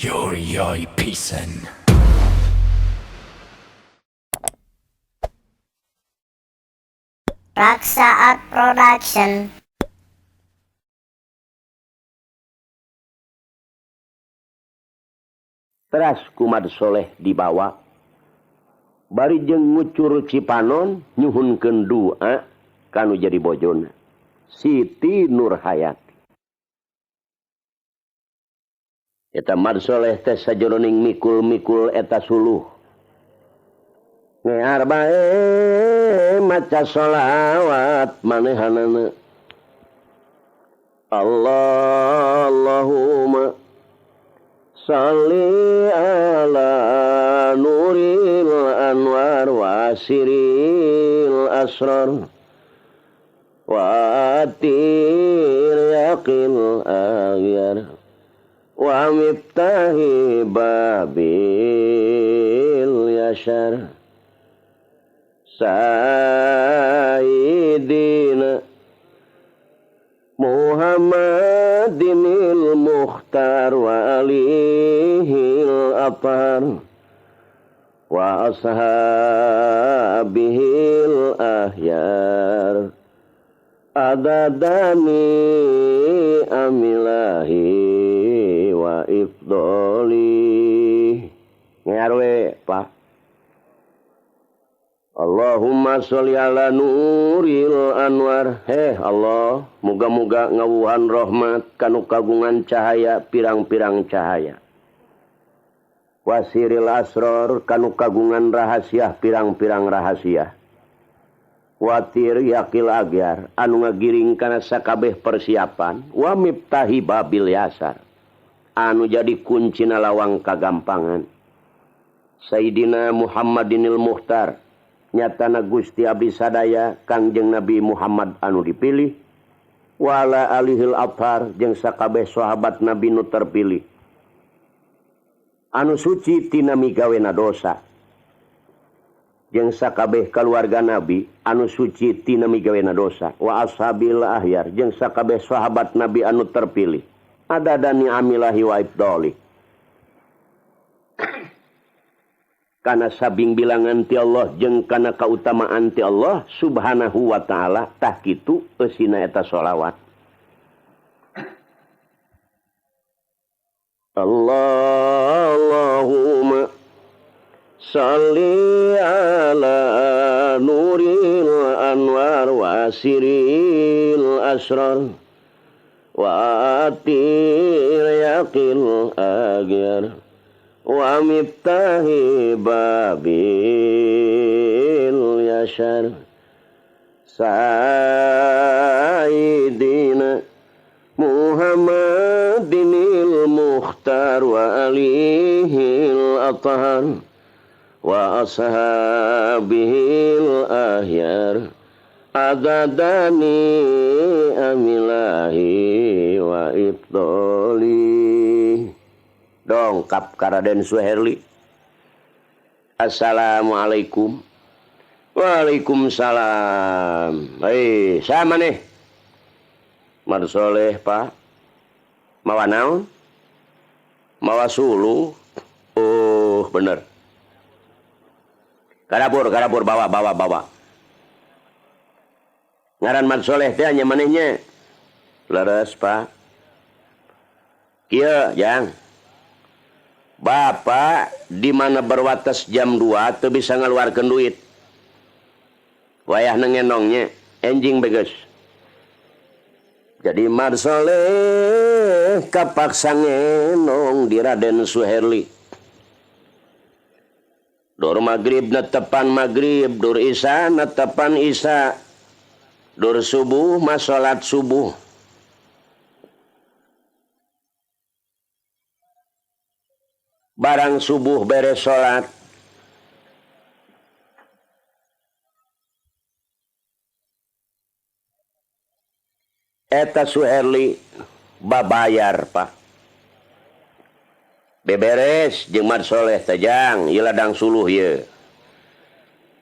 Yori Pisan. Raksa Art Production. Teras kumad soleh dibawa bari jeung ngucur Cipanon nyuhunkeun doa kanu jadi bojona Siti Nurhayati. Eta mad soleh teh sajroning mikul-mikul eta suluh ngear bae maca sholawat manehanana Allahumma salli ala nuril anwar wa siril asrar wa atir yaqil aghyar wa miftahi babil yashar sayyidina Muhammadinil Mukhtar wa alihil athar wa ashabihil ahyar adadani amilahi wa ifdoli ngarwe Pak. Allahumma sholli ala nuril anwar. Allah, muga-muga ngawuhan rahmat kanu kagungan cahaya pirang-pirang cahaya. Wasiril asror kanu kagungan rahasia pirang-pirang rahasia. Watir yakil agyar anu ngagiring kana sakabeh persiapan. Wa miftahi babil yasar anu jadi kuncina lawang kagampangan. Sayyidina Muhammadinil Mukhtar nyatana Gusti Abdi sadaya Kangjeng Nabi Muhammad anu dipilih wala alihil athar jeung sakabeh sahabat Nabi nu terpilih anu suci tina migawena dosa jeung sakabeh kaluarga Nabi anu suci tina migawena dosa wa ashabil ahyar jeung sakabeh sahabat Nabi anu terpilih adadani amilahi wa ibdoli kana sabing bilangan ti Allah jeung kana kautamaan ti Allah subhanahu wa ta'ala tah kitu eusina eta sholawat. Allahumma salli ala nuril anwar wa siril asrar wa atir yaqil aghyar wa miftahi babil yashar sayyidina Muhammadinil Mukhtar wa alihil athar wa ashabihil ahyar adadani amilahi wa ibdoli. Dongkap ka Raden Suherli. Assalamualaikum. Waalaikumsalam. Sama nih. Mar soleh Pak. Mawa naon? Mawa sulu. Oh bener. Kadapur bawa. Ngaran mar soleh teh nya manehnya. Leres Pak. Kieu jang. Bapak di mana berwatas jam 2 teu bisa ngaluarkeun duit. Wayah nengenongnya enjing beges. Jadi mar soleh kapaksa ngenong di Raden Suherli. Dur magrib netepan magrib, dur isya netepan isya. Dur subuh mas salat subuh. Barang subuh beres sholat eta Suherli babayar Pak beberes jeung mar soleh tajang ieu ladang suluh ye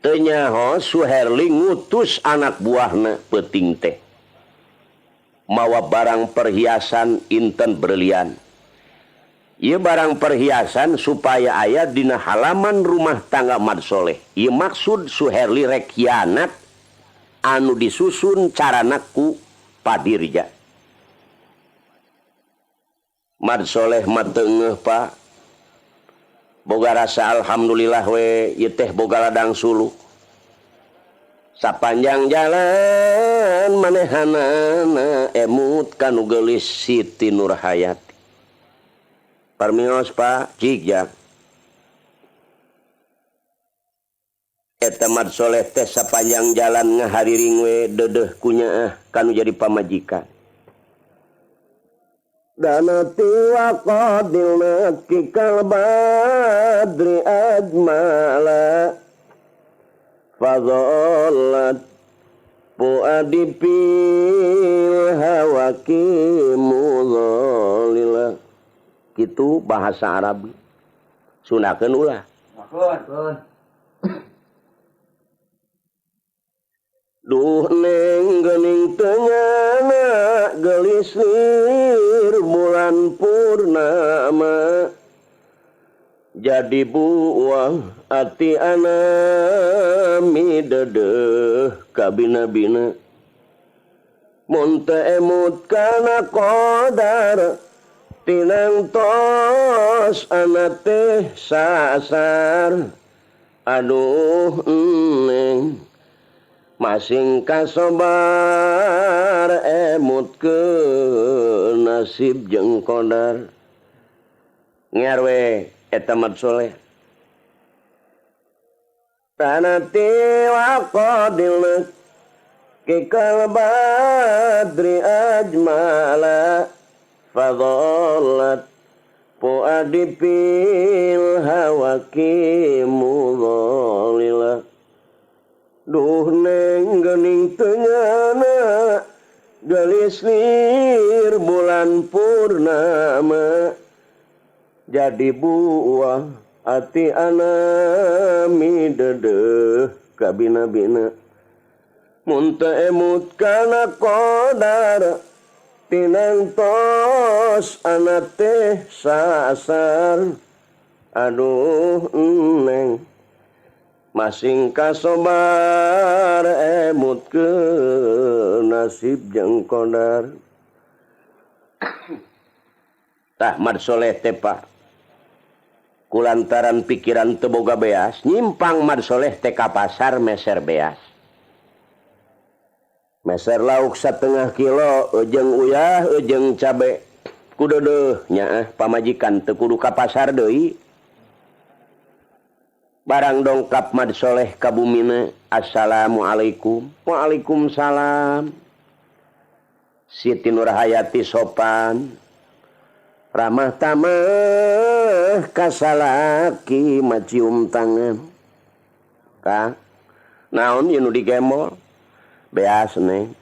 teu nyaho Suherli ngutus anak buahna peuting teh mawa barang perhiasan inten berlian Ieu barang perhiasan supaya aya dina halaman rumah tangga Mad Soleh. Ieu maksud Suherli rek hianat anu disusun carana ku Padirja. Mad Soleh mah teungeuh Pak. Boga rasa alhamdulillah we ieu teh boga ladang suluk. Sapanjang jalan manehanana emut kanu geulis Siti Nurhayati. Parmios Pak Jigjak. Eta Mad Soleh teh sapanjang jalan ngahariring we deudeuh kunyaah kanu jadi pamajikan. Danati wa qadilna kikal badri ajmala fadhallat puadi pil hawaki mudhalila. Kitu bahasa Arab. Sundakeun ulah. Duh neng geuning tengana gelisir bulan purnama jadi buah ati anami deudeuh ka bina-bina mun teu emut kana qadar tinang tos anak teh sasar aduh neng masing kasobar emut ke nasib jeung qadar ngiar we eta Mad Soleh tanati wa qadilna kikal badri ajmala fadhallat puadi pil hawaki mudhalila. Duh neng geuning tengana gelisir bulan purnama jadi buah ati anami deudeuh ka bina-bina mun teu emut kana qadar tinang tos anak teh sasar aduh neng masing kasobar emut ke nasib jeung qadar. Tah Mad Soleh teh Pak kulantaran pikiran teu boga beas nyimpang Mad Soleh teh ka pasar meser beas. Meser lauk 1/2 kilo jeung uyah jeung cabe ku deudeuh nyaah pamajikan teu kudu ka pasar deui. Barang dongkap Mad Soleh ka bumina, assalamualaikum. Waalaikumsalam. Siti Nurhayati sopan. Ramah tamah kasalaki macium tangan. Kang, naon ieu nu digemol? Beas neng.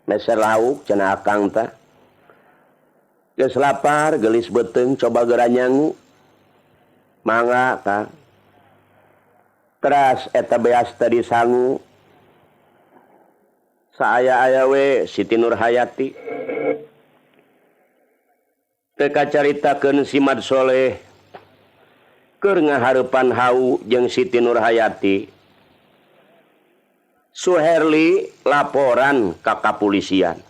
Meser lauk cenah akang teh. Geus lapar, geulis beuteung coba geura nyangu. Mangga Kang. Teras eta beas tadi sangu saaya-aya we Siti Nurhayati teu kacaritakeun si Mad Soleh keur ngahareupan hau jeung Siti Nurhayati. Suherli laporan ka kapolisian.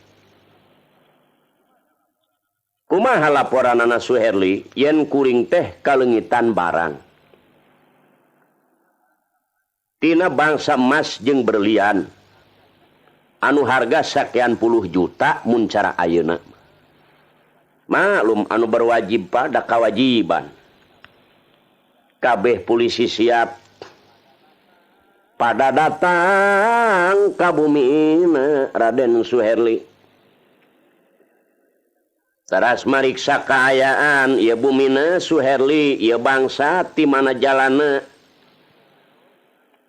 Kumaha laporanana Suherli yen kuring teh kaleungitan barang tina bangsa emas jeung berlian anu harga sakian puluh juta mun cara ayeuna. Maklum anu berwajib pada kawajiban. Kabeh polisi siap pada datang ka bumina Raden Suherli. Teras mariksa kaayaan ieu bumina Suherli ieu bangsa ti mana jalanna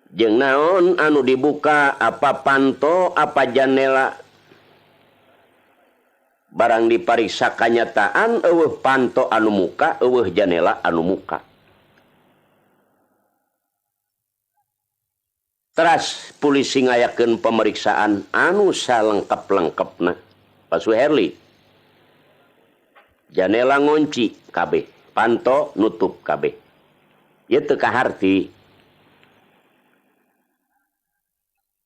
jeung naon anu dibuka apa panto apa jandela. Barang dipariksa kanyataan eueuh panto anu muka eueuh jandela anu muka. Teras polisi ngayakeun pemeriksaan anu salengkep-lengkepna Pak Suherli. janela ngunci kabeh, panto nutup kabeh. Ieu teu kaharti.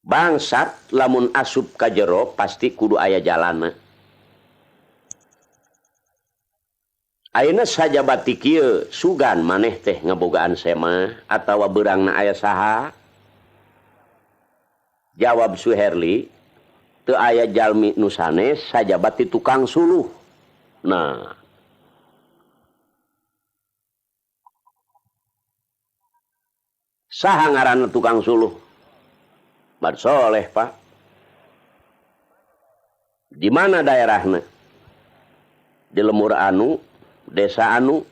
Bangsat lamun asup ka jero pasti kudu aya jalanna. Ayeuna sajabati kieu sugan maneh teh ngabogaan sema atawa beurangna aya saha? Jawab Suherli, teu aya jalmi nu sanes sajabati tukang suluh. Nah, saha ngaranna tukang suluh? Bar Soleh, Pak. Di mana daerahna? Di Lemur anu, desa anu.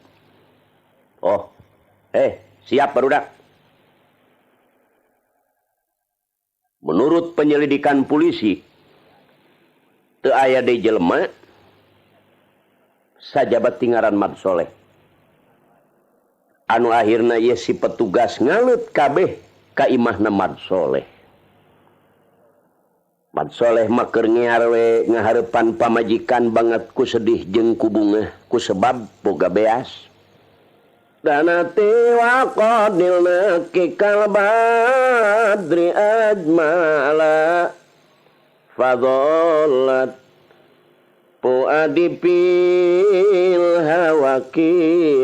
Oh, siap barudak. Menurut penyelidikan polisi, teu aya deui jelema sajabat ngaran Mat Soleh. Anu akhirna ieu si petugas ngalut kabeh ka imahna Mat Soleh. Mat Soleh mah keur ngear we ngahareupan pamajikan banget ku sedih jeung ku bungah ku sebab boga beas. Danati wa qadilna kikal badri ajmala fadollat puadi pil hawaki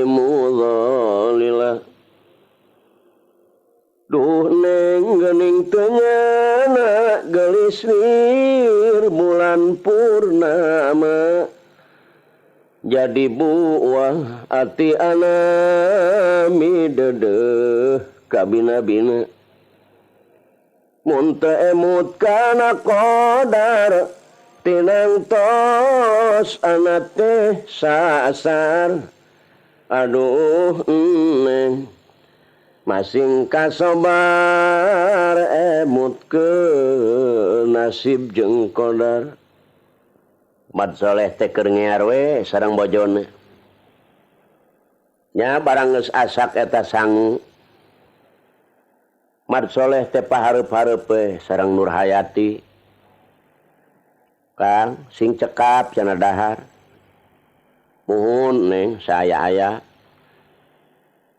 mudhalila. Duh neng geuning teu nyana gelis lir bulan purnama jadi buah ati anami dedeh kabina-bina mun teu emut kana qadar tinang tos anak teh sasar. Aduh neng masing kasobar emut ke nasib jeung qadar. Mat Soleh teh keur ngear we sareng bojona. Nya barang geus asak eta sangu. Mat Soleh teh pahareup-hareup we sareng Nur Hayati. Kang sing cekap cenah dahar. Muhun neng saaya-aya.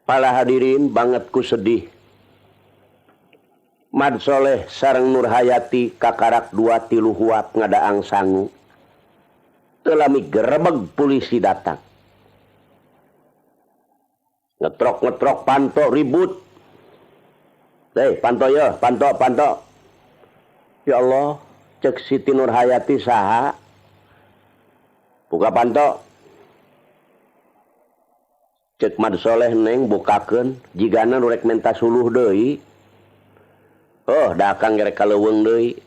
Pala hadirin banget ku sedih. Mat Soleh sareng Nur Hayati kakarak 2-3 huap ngadaang sangu. Telami gerebeg polisi datang. Ngetrok panto ribut. Panto ya, panto. Ya Allah, cek Siti Nur Hayati saha? Buka panto. Cek Mat Soleh neng bukakeun jigana nu rek menta suluh deui. Oh, da akang gerek kaleuweung deui.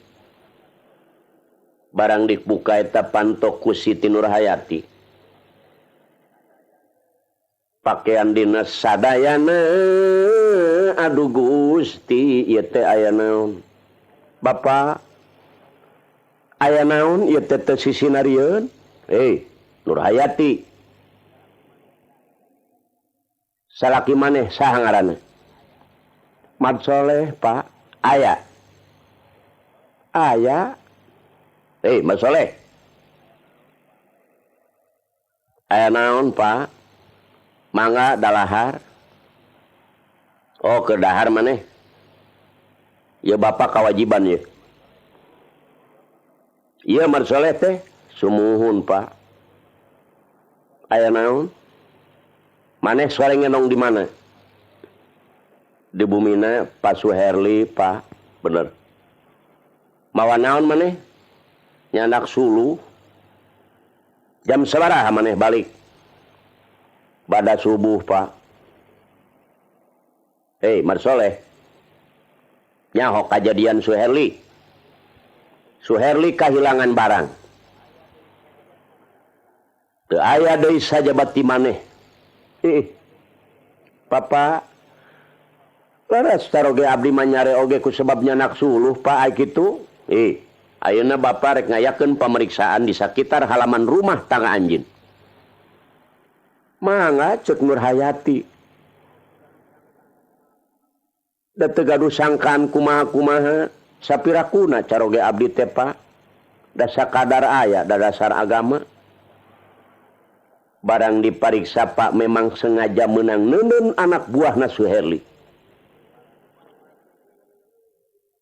Barang dibuka eta panto ku Siti Nur Hayati. Pakaian dinas sadayana aduh Gusti ieu teh aya naon? Bapak aya naon ieu teh teu sisinarieun? Nur Hayati. Salaki maneh saha ngaranna? Mat Soleh, Pak. Aya. Mat Soleh. Aya naon, Pak? Mangga dalahar. Oh, ke dahar maneh. Ya Bapak kawajiban ya. Iya Mat Soleh teh sumuhun, Pak. Aya naon? Maneh sore ngenong di mana? Di bumina Pak Suherli, Pak. Bener. Mawa naon maneh? Nyandak suluh. Jam sabaraha maneh balik? Bada subuh, Pak. Mat Soleh. Nyaho kejadian Suherli. Suherli kehilangan barang. Teu aya deui sajabat ti maneh. Papa laras taroge abdi manyare oge ku sebab nyanak suluh, Pak, ai kitu. Ayeuna Bapak rek ngayakeun pemeriksaan di sekitar halaman rumah tangga anjeun. Mangga cek Nur Hayati. Da teu gaduh sangkaan kumaha-kumaha sapirakuna caroge abdi teh, Pak. Da sakadar aya da dasar agama. barang dipariksa Pak memang sengaja menang neun anak buahna Suherli.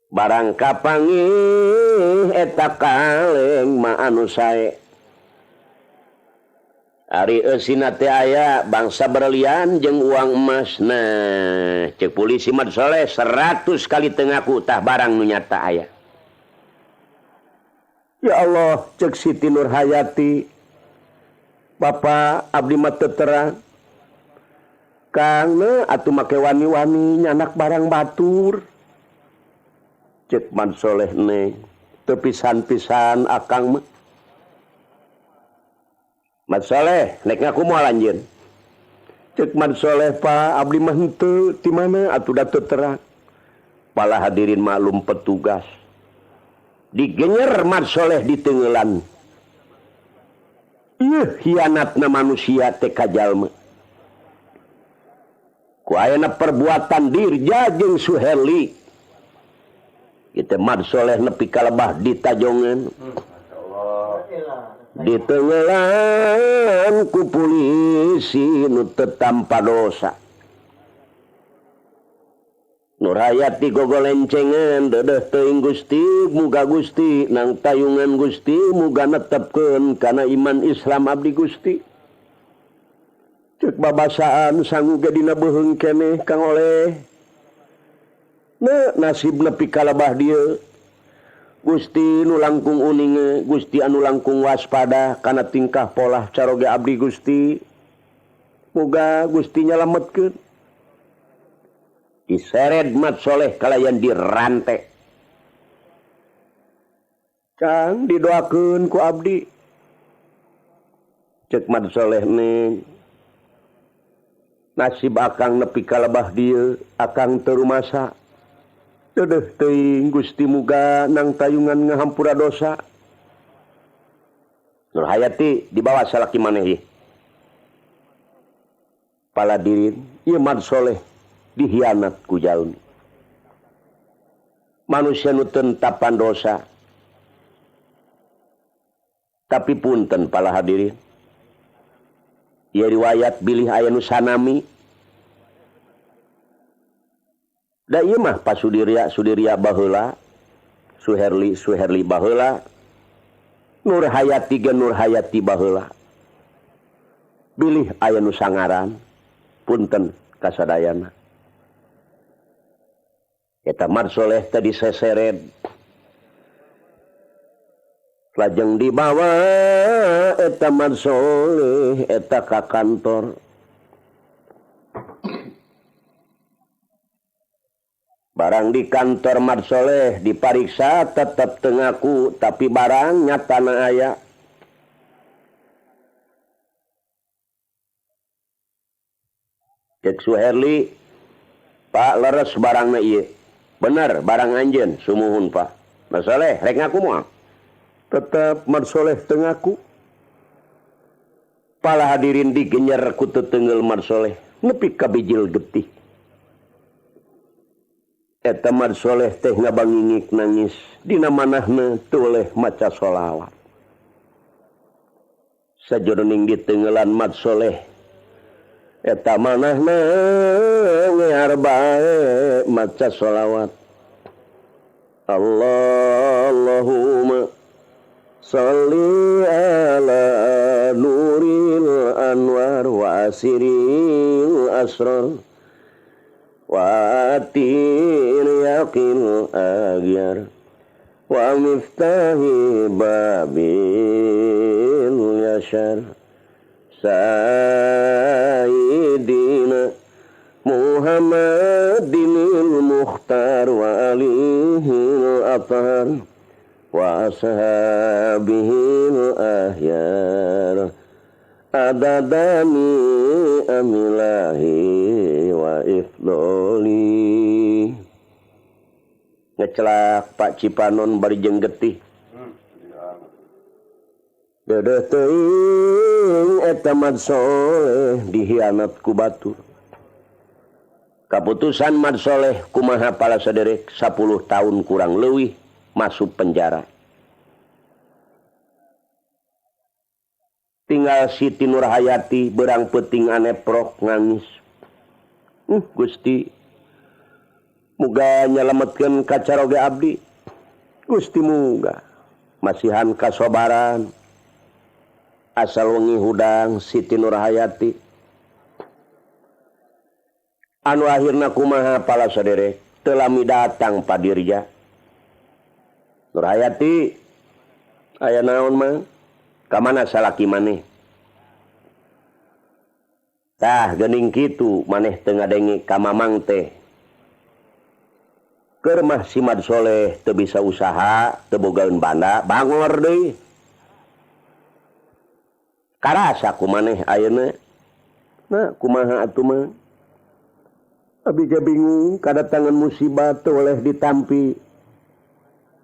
Barang kapangih eta kaleng ma anu sae. Ari eusina teh aya bangsa berlian jeung uang emas. Nah, cek polisi Mat Soleh 100 kali teu ngaku tah barang nu nyata aya. Ya Allah, cek Siti Nurhayati. Bapak abdi mah teu terang. Kang atuh make wani-wani nyanak barang batur. Cek Mat Soleh neng teu pisan-pisan akang mah. Mat Soleh nek ngaku moal anjeun. Cek Mat Soleh Pak abdi mah henteu ti mana atuh da teu terang. Pala hadirin maklum petugas. Digenyer Mat Soleh di teungeulan. Ieu hianatna manusia teh ka jalma. Ku ayeuna perbuatan Dirja jeung Suherli. Kita Mat Soleh nepi ka lebah ditajongan. Diteungelan ku polisi nu teu tanpa dosa. Nurhayati gogolencengan dedeh teuing Gusti muga Gusti nang tayungan Gusti muga netepkeun kana iman Islam abdi Gusti. Cek babasaan sangu ge dina beuheung keneh Kang Oleh. Nasib nepi ka lebah dieu. Gusti nu langkung uninge, Gusti anu langkung waspada kana tingkah polah caroge abdi Gusti. Muga Gusti nyalametkeun. Diseret Mat Soleh kalayan dirante. Kang didoakeun ku abdi. Cek Mat Soleh neng. Nasib akang nepi ka lebah dieu, akang teu rumasa. Dedeh teuing Gusti muga nang tayungan ngahampura dosa. Nurhayati dibawa salaki maneh. Paladirin, ieu Mat Soleh dihianat ku jalmi. Manusia nu teu tapan dosa. Tapi punten pala hadirin. Ieu riwayat bilih aya nu sanami. Da ieu mah Sudirya baheula, Suherli baheula, Nurhayati ge Nurhayati baheula. Bilih aya nu sangaran, punten kasadayana. Eta Mat Soleh teh diseseret. Lajeng dibawa eta Mat Soleh eta ka kantor. Barang di kantor Mat Soleh dipariksa tetep teu ngaku tapi barang nyatana aya. Cek Suherli, Pak leres barangna ieu. Bener barang anjeun sumuhun Pak. Mat Soleh rek ngaku moal. Tetep Mat Soleh teu ngaku. Pala hadirin digenyer ku teteungeul Mat Soleh nepi ka bijil getih. Eta Mat Soleh teh ngabangingik nangis dina manahna teu oleh maca sholawat. Sajroning diteungeulan Mat Soleh eta manahna ngehar bae maca sholawat. Allahumma sholli ala nuril anwar wa asiril asrar wa atir yaqil agyar wa miftahi babil yashar sayyidina Muhammadinil mukhtar wa alihil athar wa ashabihil ahyar adadani amilahi wa ifdoli. Ngecelak Pak Cipanon bari jeung getih. Dedeh teuing eta Mat Soleh dihianat ku batur. Kaputusan Mat Soleh kumaha pala saderek 10 tahun kurang leuwih masuk penjara. tinggal Siti Nurhayati berang peting aneprok ngangis. Gusti muga nyelametkeun kacaroge abdi. Gusti muga masihan kasobaran asal wengi hudang Siti Nurhayati. Anu akhirna kumaha pala saderek telami datang padirja. Nurhayati aya naon mah? Ka mana salaki maneh? Tah geuning kitu maneh teu ngadenge ka mamang teh. Keur mah si Mad Soleh teu bisa usaha, teu bogaeun banda, bangor deui. Karasa ku maneh ayeuna. Nah, kumaha atuh mah? Abi ge bingung kadatangan musibah teu oleh ditampi.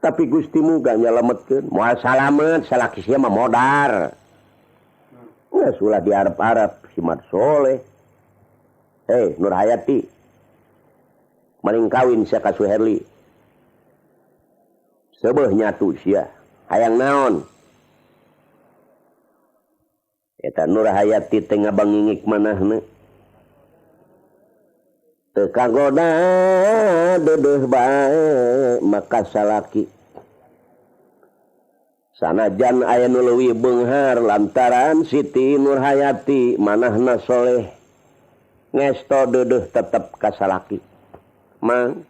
Tapi Gusti muga nyalametkeun. Moal salamet salaki sia mah modar. Ya sulah diarep-arep si Mad Soleh. Nurhayati. Maring kawin sia ka Suherli. Seubeuh nyatu sia. Hayang naon? Eta Nurhayati teh ngabangingik manahna. Teu kagoda deudeuh bae maka salaki. Sanajan aya nu leuwih beunghar lantaran Siti Nurhayati manahna soleh ngesto deudeuh tetep ka salaki. Mang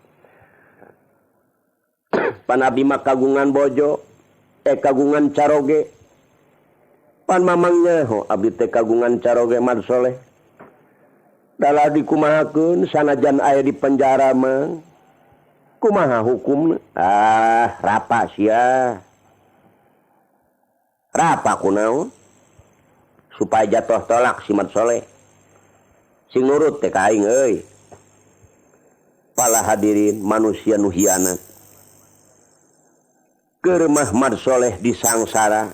pan abdi mah kagungan bojo, kagungan caroge. Pan mamangnya abdi teh kagungan caroge Mad Soleh. Dalah dikumahakeun sanajan aya di penjara mah kumaha hukumna? Rapa sia. Rapa kunaon? Supaya jatuh tolak si Mad Soleh. Sing nurut teh ka aing euy. Pala hadirin manusia nu hianat. Keur mah Mad Soleh disangsara.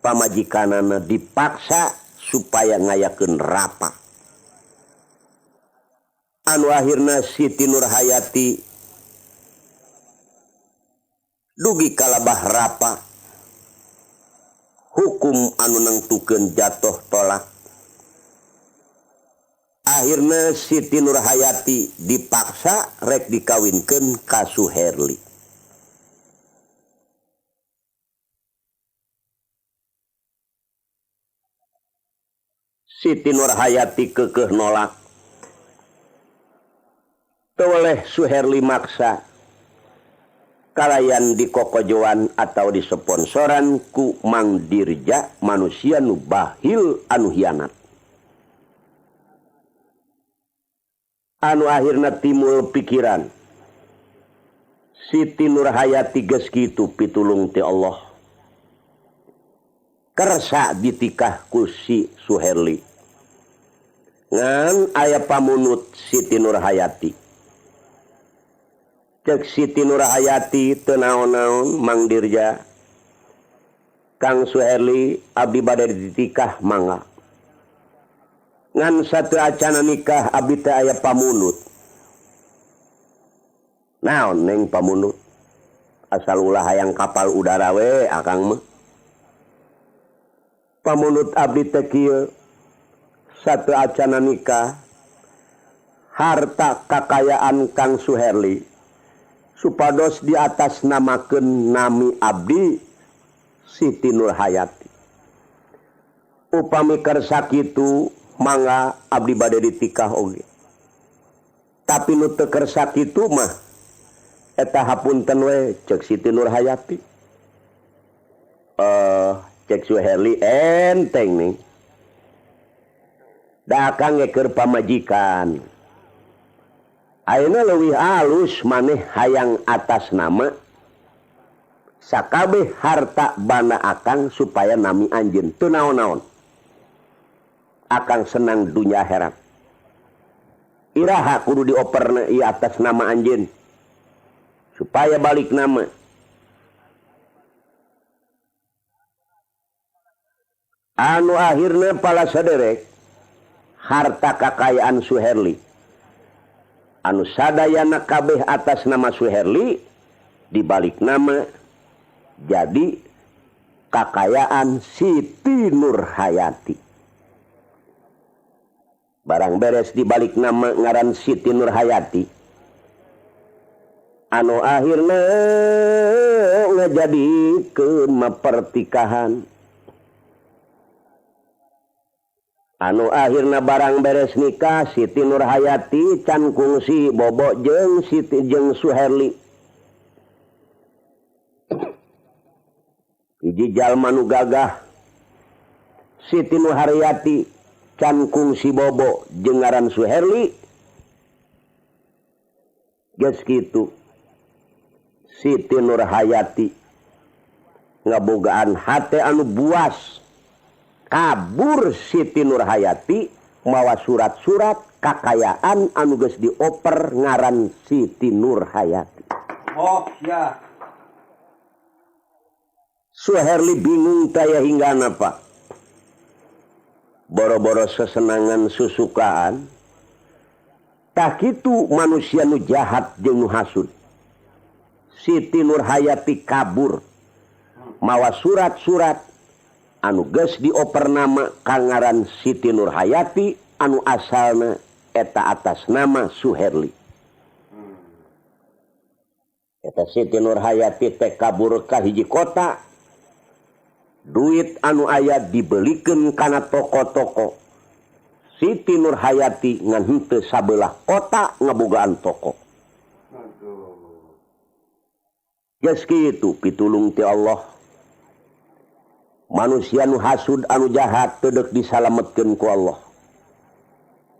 Pamajikanana dipaksa supaya ngayakeun rapa. Anu akhirna Siti Nurhayati dugi kalabah rapa. Hukum anu nengtukeun jatuh tolak. Akhirna Siti Nurhayati dipaksa rek dikawinkeun ka Suherli. Siti Nurhayati keukeuh nolak. Teu oleh Suherli maksa. Kalayan dikokojoan atau disponsoran ku Mang Dirja manusia nu bahil anu hianat. Anu akhirna timbul pikiran. Siti Nurhayati geus kitu pitulung ti Allah. Kersa ditikah ku si Suherli. Ngan aya pamunut Siti Nurhayati. Cek Siti Nurhayati teu naon-naon Mang Dirja. Kang Suherli abdi bade ditikah mangga. Ngan sateu acana nikah abdi teh aya pamunut. Naon neng pamunut? Asal ulah hayang kapal udara we akang mah. Pamunut abdi teh kieu. Sateu acana nikah harta kakayaan Kang Suherli supados di atas namakeun nami abdi Siti Nurhayati. Upami kersa kitu mangga abdi bade ditikah oge. Tapi nu teu kersa kitu mah eta hapunten we cek Siti Nurhayati. Cek Suherli enteng nih. Da akang keur pamajikan. Ayeuna leuwih alus maneh hayang atas nama sakabeh harta bana akang supaya nami anjeun teu naon-naon. Akang senang dunya akhirat. Iraha kudu dioperna ieu atas nama anjeun supaya balik nama. Anu akhirna pala saderek harta kakayaan Suherli anu sadayana kabeh atas nama Suherli dibalik nama jadi kakayaan Siti Nurhayati. Barang beres dibalik nama ngaran Siti Nurhayati, anu akhirna ngajadikeun pertikahan. Anu akhirna barang beres nikah Siti Nurhayati can kungsi Bobo jeung Siti jeung Suherli. Hiji jalma nu gagah Siti Nurhayati can kungsi Bobo jeung ngaran Suherli. Geus kitu Siti Nurhayati ngabogaan hate anu buas. Kabur Siti Nurhayati mawa surat-surat kakayaan anu geus dioper ngaran Siti Nurhayati. Oh ya. Suherli bingung taya hinggana Pak. Boro-boro sesenangan susukaan. Tak kitu manusia nu jahat jeung nu hasud. Siti Nurhayati kabur mawa surat-surat anu geus dioper nama kangaran Siti Nurhayati anu asalna eta atas nama Suherli. Eta Siti Nurhayati teh kabur ka hiji kota. Duit anu aya dibelikeun kana toko-toko. Siti Nurhayati ngan henteu sabelah kota ngabogaan toko. Geus kitu pitulung ti Allah. Manusia nu hasud anu jahat teu deuk disalametkeun ku Allah.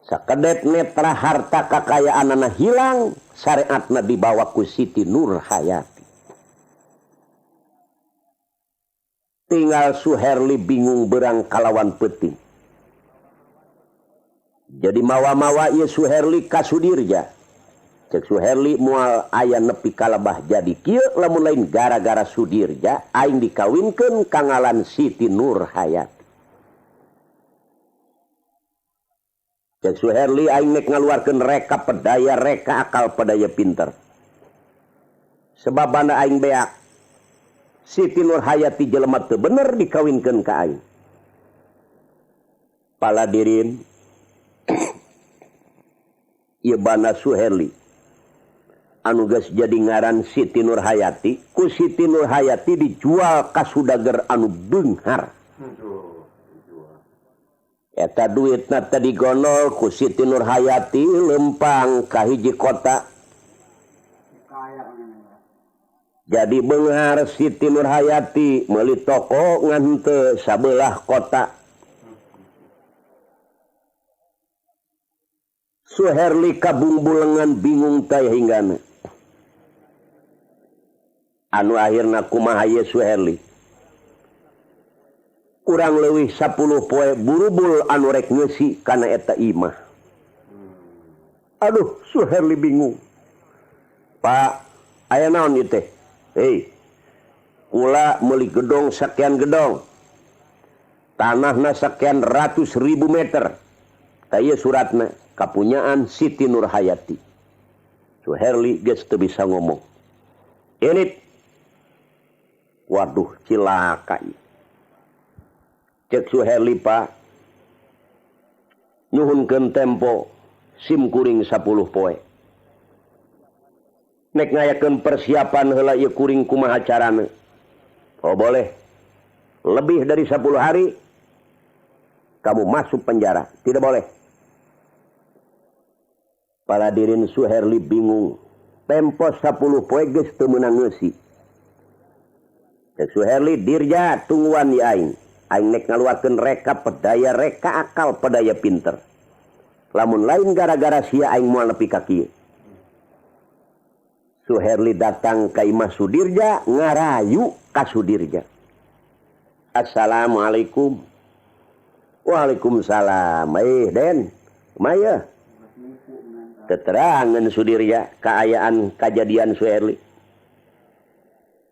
Sakedet netra harta kakayaanna hilang, syariatna dibawa ku Siti Nurhayati. Tinggal Suherli bingung berang kalawan peuting. Jadi mawa-mawa ieu Suherli ka Sudirja. Cek Suherli moal aya nepi kalebah jadi kieu lamun lain gara-gara Sudirja aing dikawinkeun ka ngaran Siti Nurhayati. Cek Suherli aing nek ngaluarkeun reka pedaya reka akal pedaya pinter. Sebabana aing beak Siti Nurhayati jelema teu bener dikawinkeun ka aing. Paladirin ieu bana Suherli anu geus jadi ngaran Siti Nurhayati, ku Siti Nurhayati dijual ka sudager anu beunghar. Eta duitna teh digondol ku Siti Nurhayati lempang ka hiji kota. Jadi beunghar Siti Nurhayati meuli toko ngan henteu sabelah kota. Suherli kabungbulengan bingung taya hinggana. Anu akhirna kumaha ye Suherli. Kurang leuwih 10 poe burubul anu rek ngeusi kana eta imah. Aduh, Suherli bingung. Pak, aya naon ieu teh? Hei, kula meuli gedong sakian gedong. Tanahna sakian ratus ribu meter. Taya suratna kapunyaan Siti Nurhayati. Suherli geus teu bisa ngomong. Ini waduh cilaka. Cek Suherli Pak. Nyuhunkeun tempo sim kuring 10 poe. Nek ngayakeun persiapan heula ieu kuring kumaha carana? Oh boleh. Lebih dari 10 hari kamu masuk penjara. Tidak boleh. Paladirin Suherli bingung. Tempo 10 poe geus teu meunang ngeusi. Cek Suherli dirja tungguan di aing. Aing nek ngaluarkeun reka pedaya reka akal pedaya pinter. Lamun lain gara-gara sia aing moal nepi ka kieu. Suherli datang ka imah Sudirja ngarayu ka Sudirja. Assalamualaikum. Waalaikumsalam. Den, maya. Keterangan Sudirja kaayaan kejadian Suherli.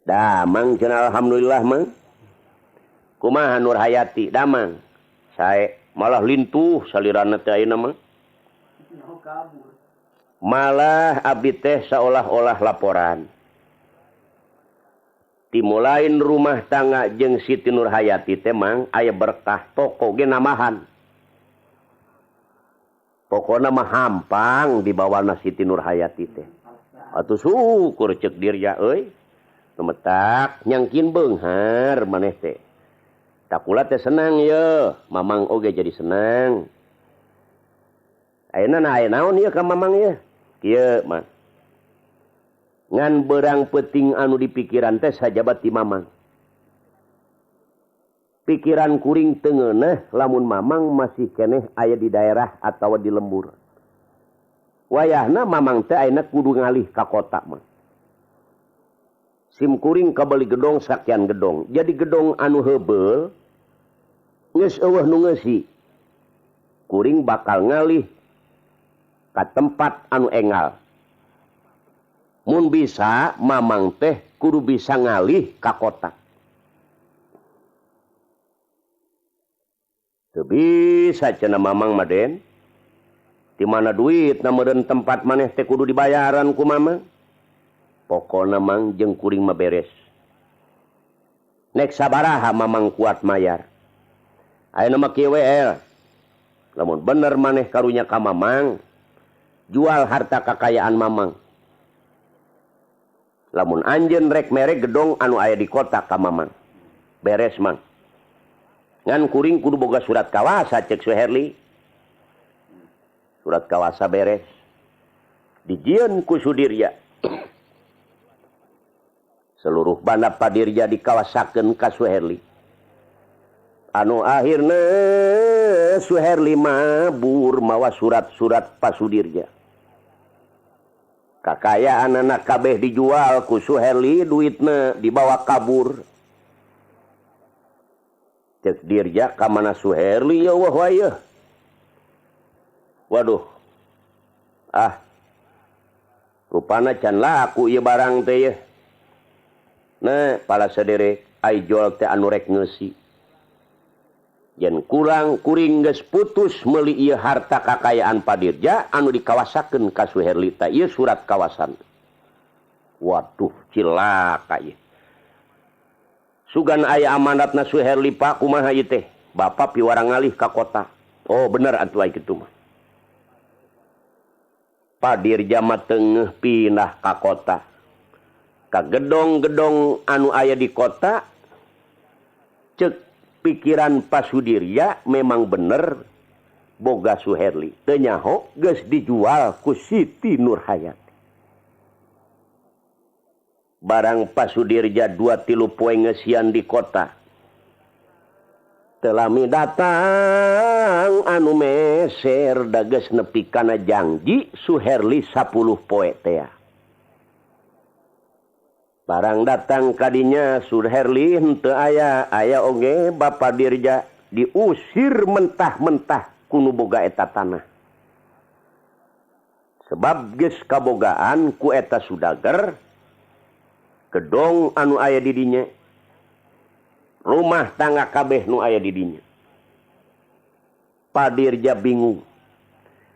Damang cenah alhamdulillah mang. Kumaha Nurhayati damang. Sae malah lintuh salirana teh ayeuna mah. Malah abdi teh seolah-olah laporan. dimulain rumah tangga jeung Siti Nurhayati temang aya berkah toko ge namahan pokona mah hampang dibawana Siti Nurhayati teh atuh syukur cek dirja euy numetak nyangkin beunghar maneh teh takula teh senang ye mamang oge jadi senang ayeuna aya naon ieu ka mamang ye kieu mah ngan berang penting anu di pikiran teh sajabat ti mamang pikiran kuring teu ngeuneuh lamun mamang masih keneh aya di daerah atawa di lembur wayahna mamang teh ayeuna kudu ngalih ka kota mah sim kuring kabeli gedong sakian gedong jadi gedong anu heubeul geus eueuh nu ngeusi kuring bakal ngalih ka tempat anu engal mun bisa mamang teh kudu bisa ngalih ka kota teu bisa cenah mamang maden di mana duit na meureun tempat maneh teh kudu dibayaran ku mamang pokona mang jeung kuring mah beres nek sabaraha mamang kuat mayar ayeuna mah kieu we lamun bener maneh karunya ka mamang jual harta kakayaan mamang lamun anjeun rek mere gedong anu aya di kota ka mamang beres mang ngan kuring kudu boga surat kawasa cek Suherli surat kawasa beres dijieun ku Sudirja seluruh banda padirja dikawasakeun ka Suherli anu akhirna Suherli mabur mawa surat-surat Pasudirja kakayaan anak kabeh dijual ku Suherli duitna dibawa kabur cek dirja ka mana Suherli ya wah wayeuh waduh rupana can laku ieu barang teh ye nah pala saderek ai jual teh anu rek ngeusi yen kurang kuring geus putus meuli ieu harta kakayaan padirja anu dikawasakeun ka Suherli teh ieu surat kawasan waduh cilaka ieu sugan aya amanatna Suherli Pak kumaha ieu teh bapak piwara ngalih ka kota oh bener atuh aya kitu mah padirja mah teu pindah ka kota ka gedong-gedong anu aya di kota cek pikiran Pasudirja memang bener boga Suherli teu nyaho geus dijual ku Siti Nurhayati barang Pasudirja 2-3 poe ngeusian di kota teu lami datang anu meser da geus nepi kana janji Suherli 10 poe teh barang datang kadinya Suherli henteu aya oge Bapak Dirja diusir mentah-mentah kuno boga eta tanah sebab geus kabogaan ku eta sudager gedong anu aya di dinya rumah tangga kabeh nu aya di dinya Pak Dirja bingung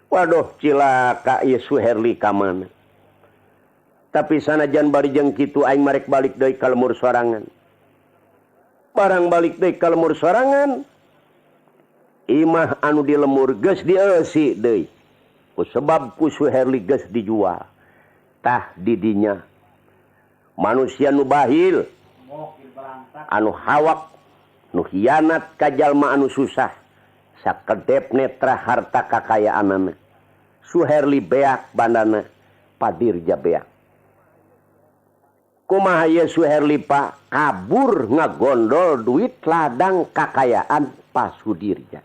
waduh cilaka ieu Suherli ka mana tapi sanajan bari jeung kitu aing marek balik deui ka lemur sorangan barang balik deui ka lemur sorangan imah anu di lemur geus dieusi deui ku sebab ku Suherli geus dijual tah di dinya manusia nu bahil anu hawak nu hianat ka jalma anu susah sakedep netra harta kakayaanana Suherli beak bandana Padirja beak kumaha ye Suherli Pak kabur ngagondol duit ladang kakayaan Pasudirja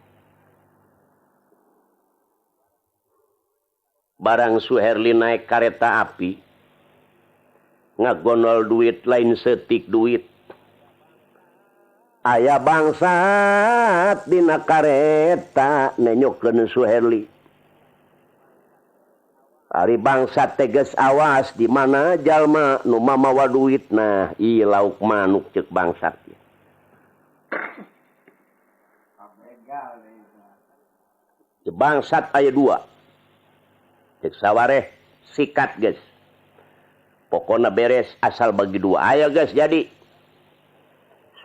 barang Suherli naik kareta api ngagondol duit lain setik duit aya bangsat dina kareta nenyokeun Suherli ari bangsat teges awas di mana jalma nu mamawa duit nah ieu lauk manuk ceuk bangsat bangsat aya 2 cek sawareh sikat geus pokona beres asal bagi 2 aya geus jadi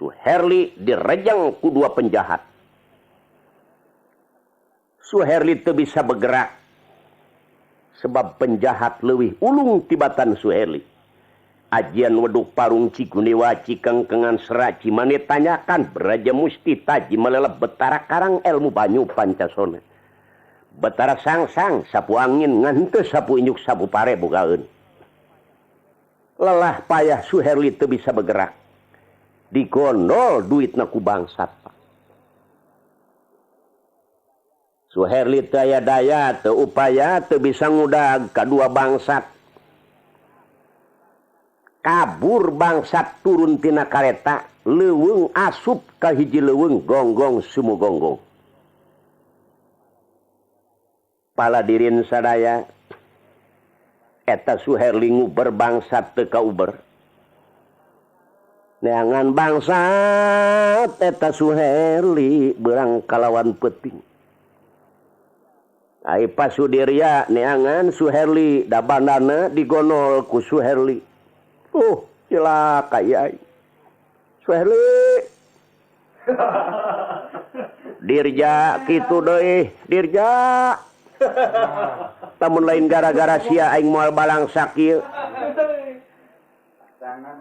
Suherli direjang ku dua penjahat. Suherli teu bisa bergerak sebab penjahat leuwih ulung tibatan Suherli. Ajian weduk parung Cikunewa Cikengkengan Serak Cimane tanyakan Beraja Musti Taji melelep betara karang ilmu banyu Pancasona. Betara sang-sang sapu angin ngan sapu injuk sapu pare bogaeun. Lelah payah Suherli teu bisa bergerak. Digondol duitna ku bangsat. Suherli teu aya daya teu upaya teu bisa ngudag kadua bangsat. Kabur bangsat turun tina kareta leuweung asup ka hiji leuweung gonggong sumugonggong. Paladirin sadaya eta Suherli nguber bangsat teu kauber. Neangan bangsat eta Suherli beurang kalawan peuting. Ai pasudirya neangan Suherli da bandana digonol ku Suherli. Cilaka yai. Suherli. Dirja kitu deui, Dirja. Tamun lain gara-gara sia aing moal balangsak ieu.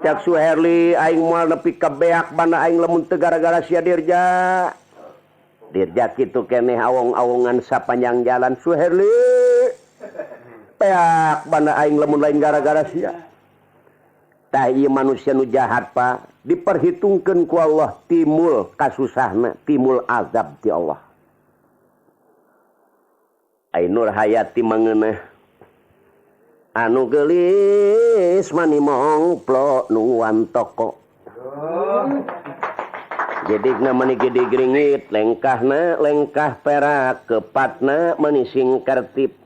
Cak Suherli aing moal nepi ka beak bana aing lamun teu gara-gara sia Dirja. Dirja kitu keneh awong-awongan sapanjang jalan Suherli. Beak bana aing lamun lain gara-gara sia. Tah ieu manusia nu jahat Pak, diperhitungkeun ku Allah timul kasusahna, timul azab ti Allah. Ai Nur Hayati mangeunah anu geulis mani mongplo nuan toko. Jedigna mani gede gringit, lengkahna lengkah perak, kepatna mani singkertip.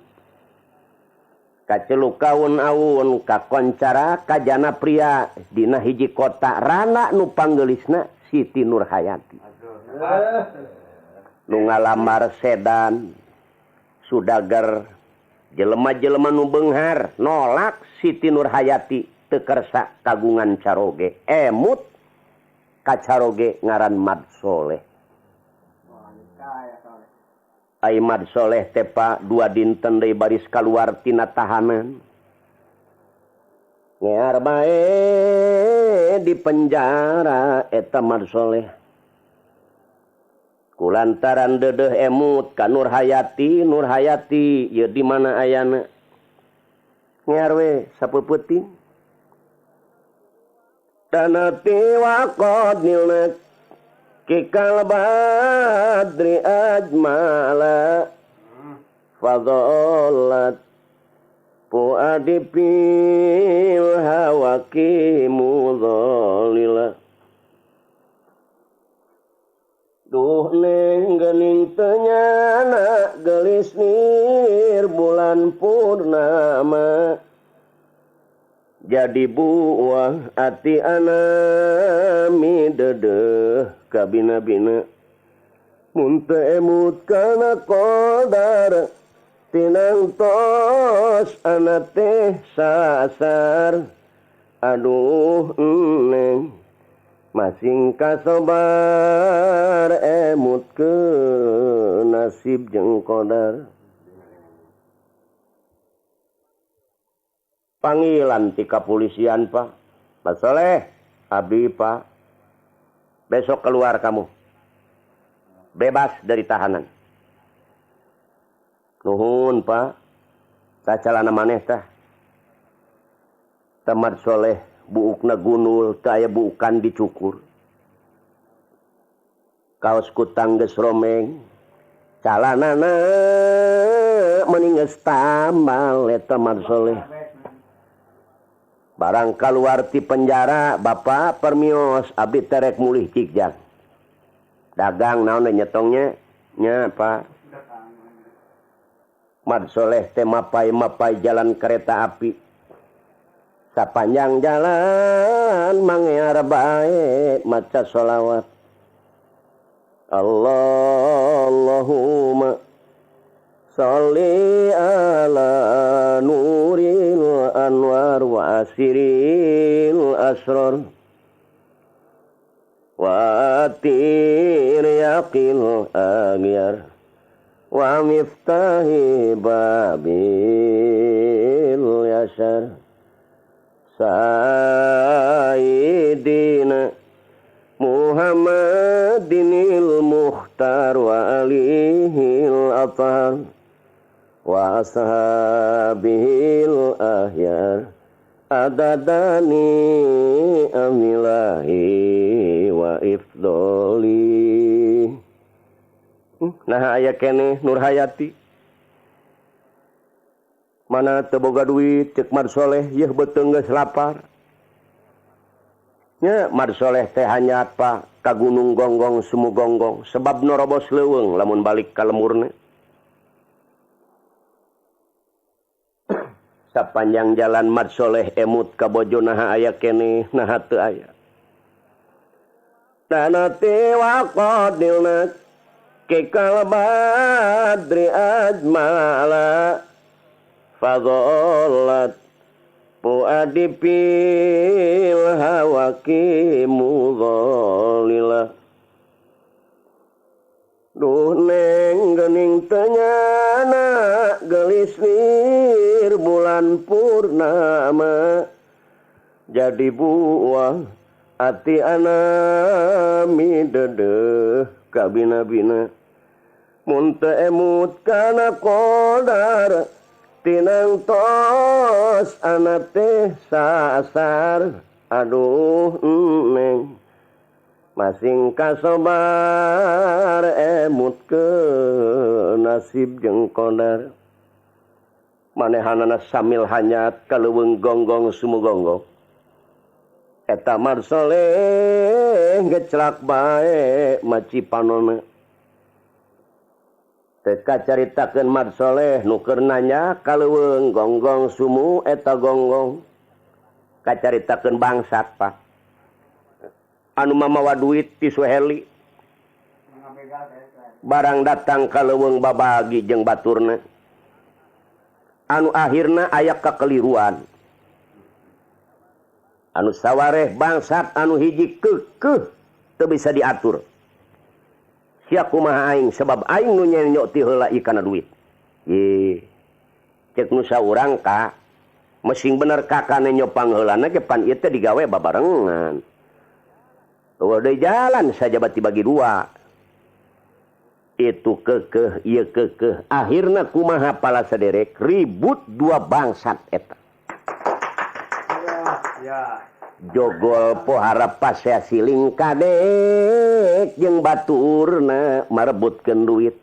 Kaceluk kaun-aun kakoncara kajana pria dina hiji kota rana nu panggeulisna Siti Nur Hayati. Nu ngalamar sedan sudager jelema-jelema nu beunghar nolak Siti Nur Hayati teu kersa kagungan caroge emut ka caroge ngaran Mad Soleh. Ai Mad Soleh teh Pak 2 dinten deui baris kaluar tina tahanan. Ngear bae di penjara eta Mad Soleh. Kulantaran deudeuh emut ka Nur Hayati, Nur Hayati ieu di mana ayana? Ngear we sapeupeting. Tanati waqadnilna Kikal badri ajmala Fadollat Puadi pil hawaki mudolila. Duh neng gening tenyana gelis nir bulan purnama. Jadi buah ati anami dedeh kabina-bina. Munte emut kana kodar tinang tos anate sasar. Aduh neng masing kasobar emut ke nasib jeung kodar. Panggilan ti kepolisian Pak. Pak Soleh, abdi Pak. Besok keluar kamu. Bebas dari tahanan. Nuhun Pak. Sacalana maneh tah. Tamad Soleh buukna gunul teu aya buukan dicukur. Kaos kutang geus romeng. Calanana meuning geus tambal eta Mad Soleh. Barang keluar ti penjara Bapak permios abdi terek mulih cigjang. Dagang naon nyetongnya? Nya Pak. Mad Soleh teh mapai-mapai jalan kereta api. Sapanjang jalan mangear bae maca sholawat. Allahumma sholli ala nuril anwar wa asiril asrar watir yaqil agyar wa miftahi babil yasar Sayyidina Muhammadinil Mukhtar wa alihil athar wa ashabihil ahyar adadani amilahi wa ifdoli. Nah aya keneh Nur Hayati mana teu boga duit cek Mar Soleh yeuh beuteung geus lapar nya Mar Soleh teh hanyat Pak ka Gunung Gonggong Sumu Gonggong sebab norobos leuweung lamun balik ka lemurna sapanjang jalan Mar Soleh emut ka bojo naha aya keneh naha teu aya tanati waqadilna kekal badri ajmala fadollat puadi pil hawaki mudhalilah duh neng geuning teu nyana gelis lir bulan purnama jadi buah ati anami dedeuh ka bina-bina mun teu emut kana qadar tinang tos anak teh sasar aduh neng masing kasobar emut ke nasib jeung qadar manehanana samil hanyat ka leuweung Gonggong Sumu Gonggong eta Mar Soleh ngeclak bae maci panonna teu kacaritakeun Mar Soleh nu keur nanya ka leuweung Gonggong Sumu eta Gonggong kacaritakeun bangsat Pak anu mamawa duit ti Suheli barang datang ka leuweung babagi jeung baturna anu akhirna aya kakeliruan anu sawareh bangsat anu hiji keukeuh teu bisa diatur sia kumaha aing sebab aing nu nyok ti heula ieu kana duit ye cek nu saurang ka mesing bener kakana nyopang heulana ge pan ieu teh digawe babarengan eueuh deui jalan saja bati bagi dua itu keukeuh ieu keukeuh akhirna kumaha pala saderek ribut dua bangsat eta ya jogol pohara pasea siling kadek jeung baturna marebutkeun duit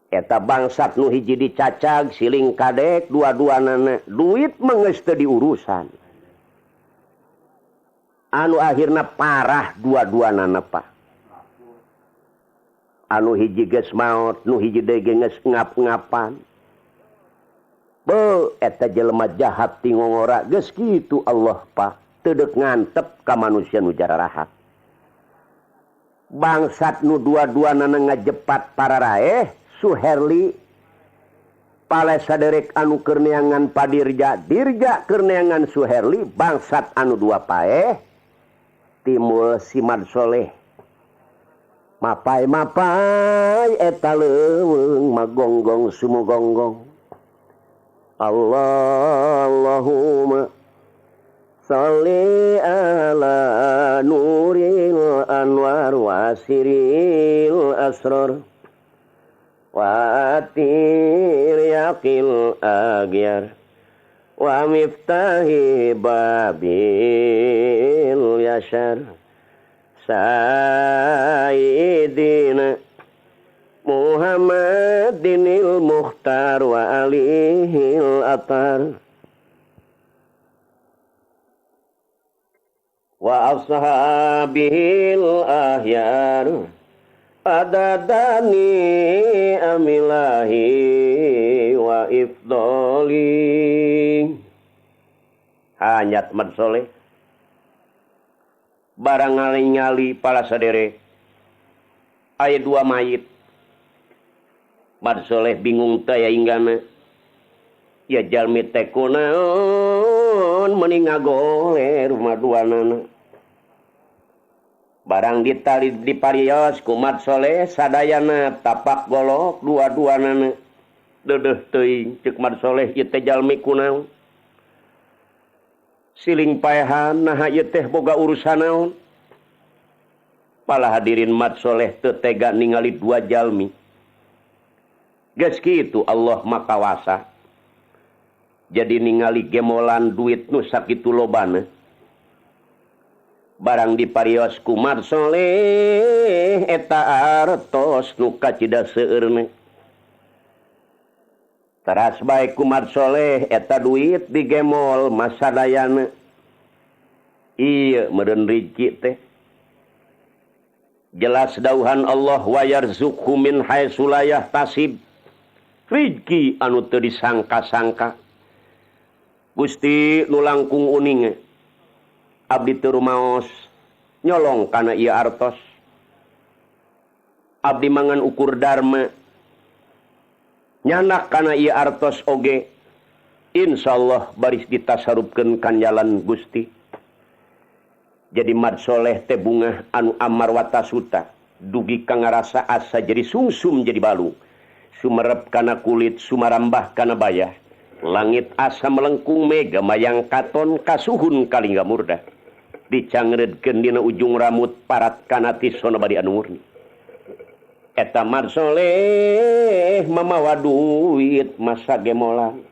eta bangsat nu hiji dicacag siling kadek dua-duanana duit mah geus teu diurusan anu akhirna parah dua-duanana Pak anu hiji geus maot nu hiji deui geus ngap-ngapan beuh eta jelema jahat ti ngongora geus kitu Allah Pak teu deuk ngantep ka manusia nu jararahat bangsat nu dua-duanana ngajepat pararaeh Suherli pale saderek anu keur neangan padirja dirja keur neangan Suherli bangsat anu dua paeh timbul si Mar Soleh mapai eta leuweung Gonggong Sumu Gonggong Allahumma sholli ala nuril anwar wasiril asrar watir yaqil agyar wa miftahi babil yasar sayyidina Muhammadinil Mukhtar wa alihil athar wa ashabihil ahyar adadani amilahi wa ifdoli hanyat Mar Soleh barang ngali-ngali pala sadere aya dua mayit Mar Soleh bingung teh inggana ya jalmi teh kunaon mending ngagoler rumah duanana barang ditali di parios kumat soleh sadayana tapak golok dua-duana dedeh teuing ceuk mat soleh ieu teh jalmi kunaon siling paehan nah ieu teh boga urusan naon pala hadirin mat soleh teu tega ningali dua jalmi geus kitu Allah makawasa jadi ningali gemolan duit nu sakitu lobana barang diparios ku mat soleh eta artos nu kacida seueurna teras bae ku mat soleh eta duit digemol masadayana ieu meureun rizki teh jelas dauhan Allah wa yarzuqhu min haitsu la yahtasib rizki anu teu disangka-sangka Gusti nu langkung uning abdi teu rumaos nyolong kana ieu artos abdi mangan ukur darma nyanak kana ieu artos oge insyaallah baris ditasarupkeun kan jalan Gusti jadi mat soleh teh bunga anu amar wa tasuta dugi ka ngarasa asa jadi sungsum jadi balu sumerep kana kulit sumarambah kana bayah langit asa melengkung mega mayang katon kasuhun kalingga murda dicangreudkeun dina ujung rambut parat kana tisona badi anu murni eta mat soleh mamawa duit masa gemolan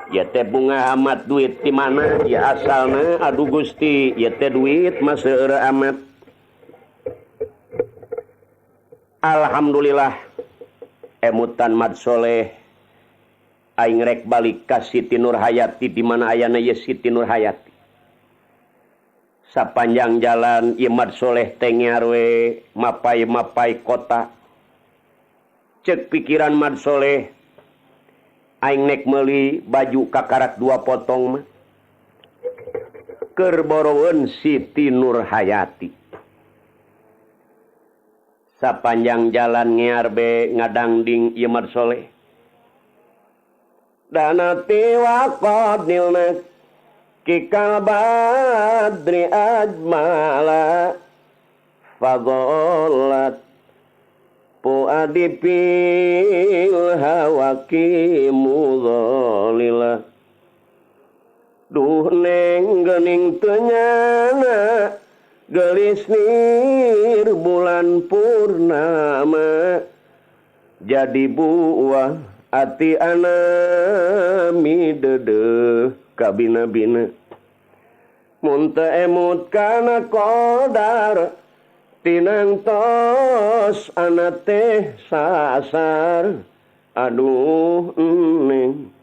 ya teh bunga amat duit di mana ya asalna aduh Gusti ya teh duit mah seueur amat alhamdulillah emutan mat soleh aing rek balik ka Siti Nurhayati di mana ayana ye Siti Nurhayati sapanjang jalan ieu mat soleh teh ngarwe mapai-mapai kota ceuk pikiran mat soleh aing nek meuli baju kakarak 2 potong mah keur boroeun Siti Nurhayati sapanjang jalan ngearbe ngadangding ieu mat soleh dana tiwaqadilna kikal badri ajmala fagolat puadi pil hawaki mudhalila duh neng geuning teu nyana gelis nir bulan purnama jadi buah ati anami dedeh kabina-bina mun teu emut kana qadar tinang tos ana teh sasar aduh neng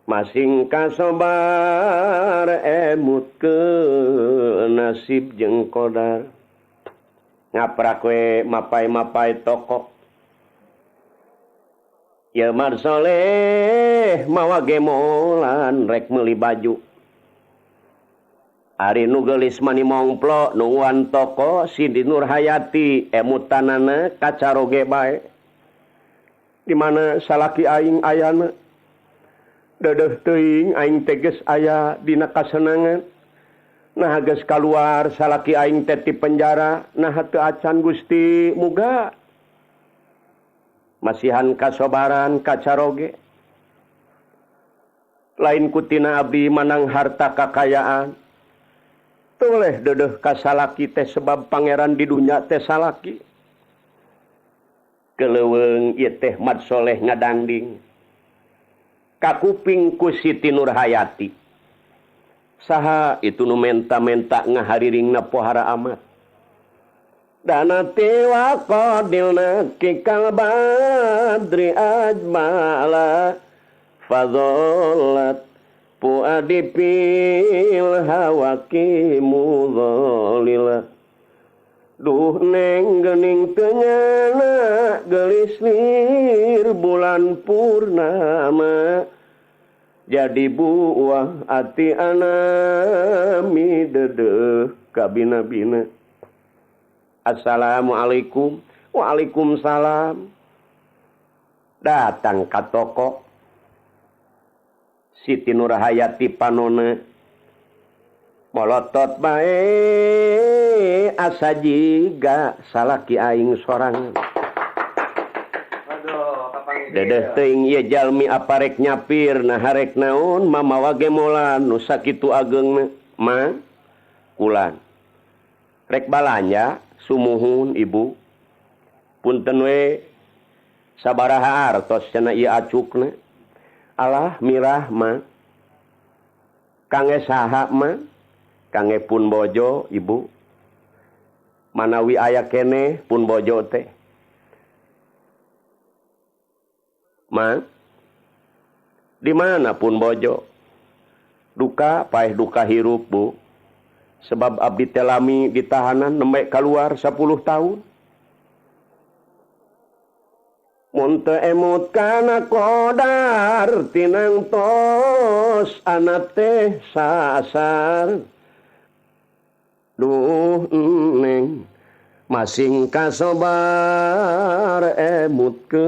masing kasobar emut ke nasib jeung qadar ngaprak we mapai-mapai toko ya mat soleh mawa gemolan rek meuli baju ari nu geulis mani mongplo nuan toko Siti Nurhayati emutanana kacaroge bae di mana salaki aing ayana dedeh teuing aing teh geus aya dina kasenangan nah geus kaluar salaki aing teh ti penjara nah teu acan Gusti muga masihan kasobaran kacaroge lain kutina abdi manang harta kakayaan toleh dedeh ka salaki teh sebab pangeran di dunya teh salaki keleuweung ieu teh mat soleh ngadangding kakuping ku Siti Nurhayati saha itu nu menta-menta ngahariringna pohara amat dana tiwaqadilna kikal badri ajmala fadhallat puadi pil hawaki mudhalila duh neng geuning teu nyana gelis nir bulan purnama jadi buah ati anami dedeh kabina-bina assalamualaikum waalaikumsalam datang ka toko Siti Nurhayati panona molotot bae asa jiga salaki aing sorangan. Dedeh teuing ieu jalmi aparek nyapir nah harek naon mamawa gemolan nu sakitu ageungna mah kulan rek balanja sumuhun ibu punten we sabaraha artos cenah ieu acukna alah mirah mah kangge saha mah kangge pun bojo ibu manawi aya keneh pun bojo teh Ma, di mana pun bojo? Duka, paeh duka hirup, Bu. Sebab abdi teh lami di tahanan nembe keluar 10 tahun. Mun teu emut kana kodar tinang tos anak teh sasar. Duh neng masing kasobar emut ke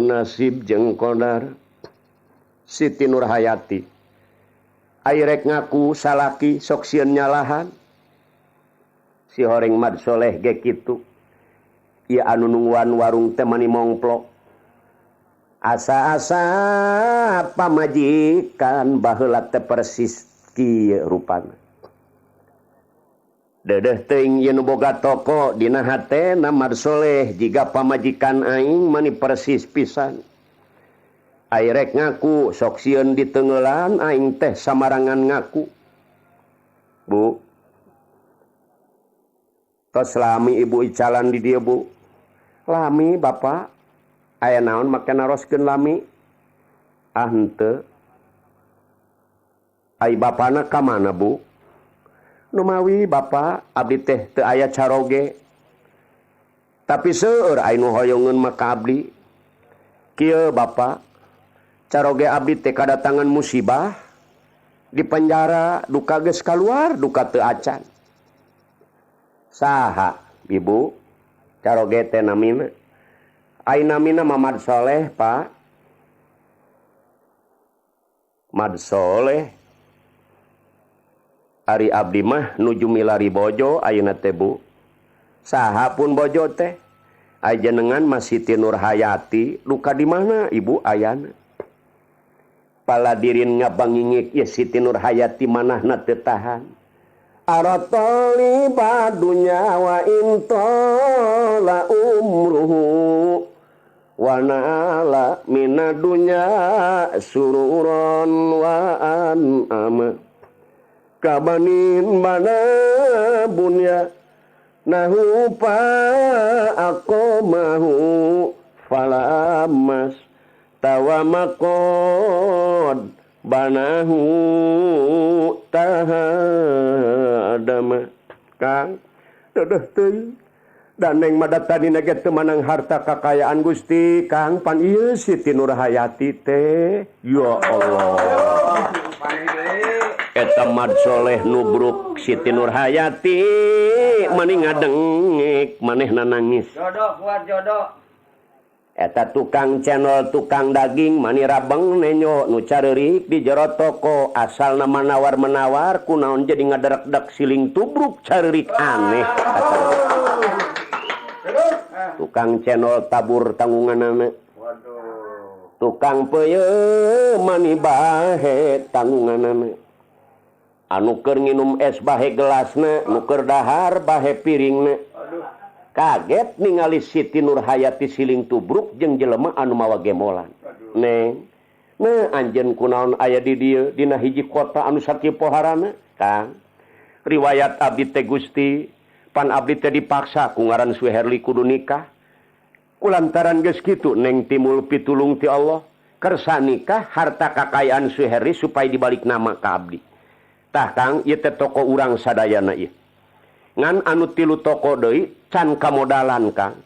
nasib jeung kodar. Siti Nurhayati airek ngaku salaki sok sieun nyalahan si horeng mad soleh ge kitu ieu anu nungguan warung teh mani mongplok asa-asa pamajikan baheula teh persis kieu rupana. Dedeh teuing ieu nu boga toko dina hatena mad soleh jiga pamajikan aing mani persis pisan. Airek ngaku sok sieun diteungeulan aing teh samarangan ngaku. Bu. Tos lami ibu icalan di dieu, Bu. Lami Bapak. Aya naon make naroskeun lami? Ah henteu. Ai bapana ka mana, Bu? Numawi Bapak abdi teh teu aya caroge. Tapi seueur aya nu hoyongeun maka abdi. Kieu Bapak, caroge abdi teh kadatangan musibah di penjara duka geus kaluar duka teu acan. Saha Ibu? Caroge teh namina? Ai namina Mamad Soleh, Pak. Mad Soleh. Ari abdi mah nuju milari bojo ayeuna teh Bu. Saha pun bojo teh? Ajenengan masih Siti Nurhayati duka di mana Ibu ayana? Paladirin ngabangingik ya Siti Nurhayati manahna teu tahan. Aratoli badunya wa intola umruhu wa nala minadunya sururon wa an'ama kabanin mana bunya nahu pa akomahu falamas tawamakod banahu tahadama. Kang dedeh teuing daneng madatanina ge teu manang harta kakayaan Gusti Kang pan ieu Siti Nurhayati teh ya Allah. Eta Mad Soleh nubruk Siti Nurhayati mani ngadengek manehna nangis. Jodoh kuat jodoh. Eta tukang channel tukang daging mani rabeng nenyo nu careurik di jero toko asalna manawar-menawar kunaon jadi ngaderek-dek siling tubruk careurik aneh. Tukang channel tabur tanggunganana. Tukang peuyeum mani bahe tanggunganana. Anu keur nginum es bahe gelasna, nu keur dahar bahe piringna. Kaget ningali Siti Nurhayati siling tubruk jeung jelema anu mawa gemolan. Neng, nah anjeun kunaon aya di dieu dina hiji kota anu sakieu poharana? Kang, riwayat abdi teh Gusti, pan abdi teh dipaksa ku ngaran Suherli kudu nikah. Kulantaran geus kitu neng timul pitulung ti Allah, kersa nikah harta kakayaan Suherli supaya dibalik nama ka abdi. Tah Kang, ieu teh toko urang sadayana ieu. Ngan anu tilu toko deui can kamodalan Kang.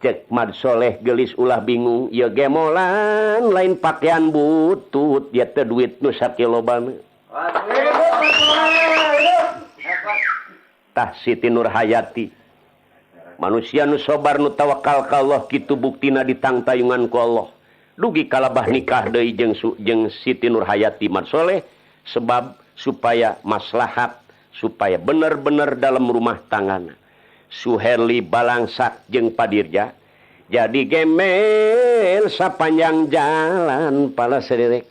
Cek Mad Soleh gelis ulah bingung, ieu gemolan lain pakaian butut, ieu teh duit nu sakilobana. Tah Siti Nurhayati. Manusia nu sobar nu tawakal ka Allah kitu buktina ditangtayungan ku Allah. Dugi kalabah nikah deui jeung Siti Nurhayati Mad Soleh sebab supaya maslahat, supaya benar-benar dalam rumah tangga. Suherli balangsak jeung Padirja jadi gemel sapanjang jalan pala sederek.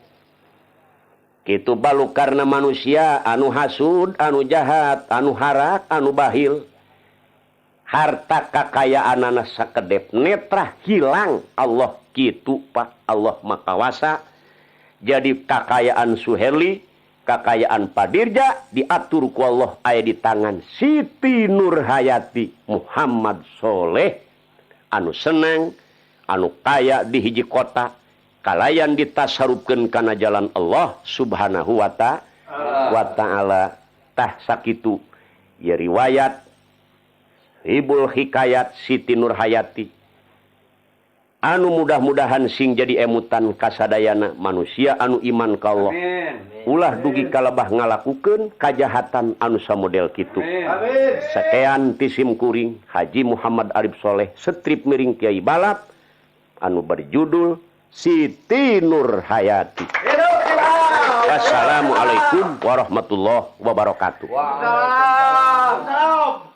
Kitu balu karena manusia anu hasud, anu jahat, anu harak, anu bahil. Harta kekayaan sakedep netrah hilang. Allah kitu Pak, Allah makawasa. Jadi kekayaan Suherli, kekayaan Padirja diatur ku Allah aya di tangan Siti Nurhayati Muhammad Soleh anu senang, anu kaya di hiji kota, kalayan ditasarupkeun kana jalan Allah Subhanahu wa ta'ala. Tah sakitu ya riwayat Ibul Hikayat Siti Nurhayati anu mudah-mudahan sing jadi emutan kasadayana manusia anu iman ka Allah. Ulah dugi kalebah ngalakukeun kajahatan anu samodel kitu. Sakean tisim kuring Haji Muhammad Arif Soleh strip miring Kiai Balap anu berjudul Siti Nurhayati. Wassalamualaikum warahmatullahi wabarakatuh. Waalaikumsalam.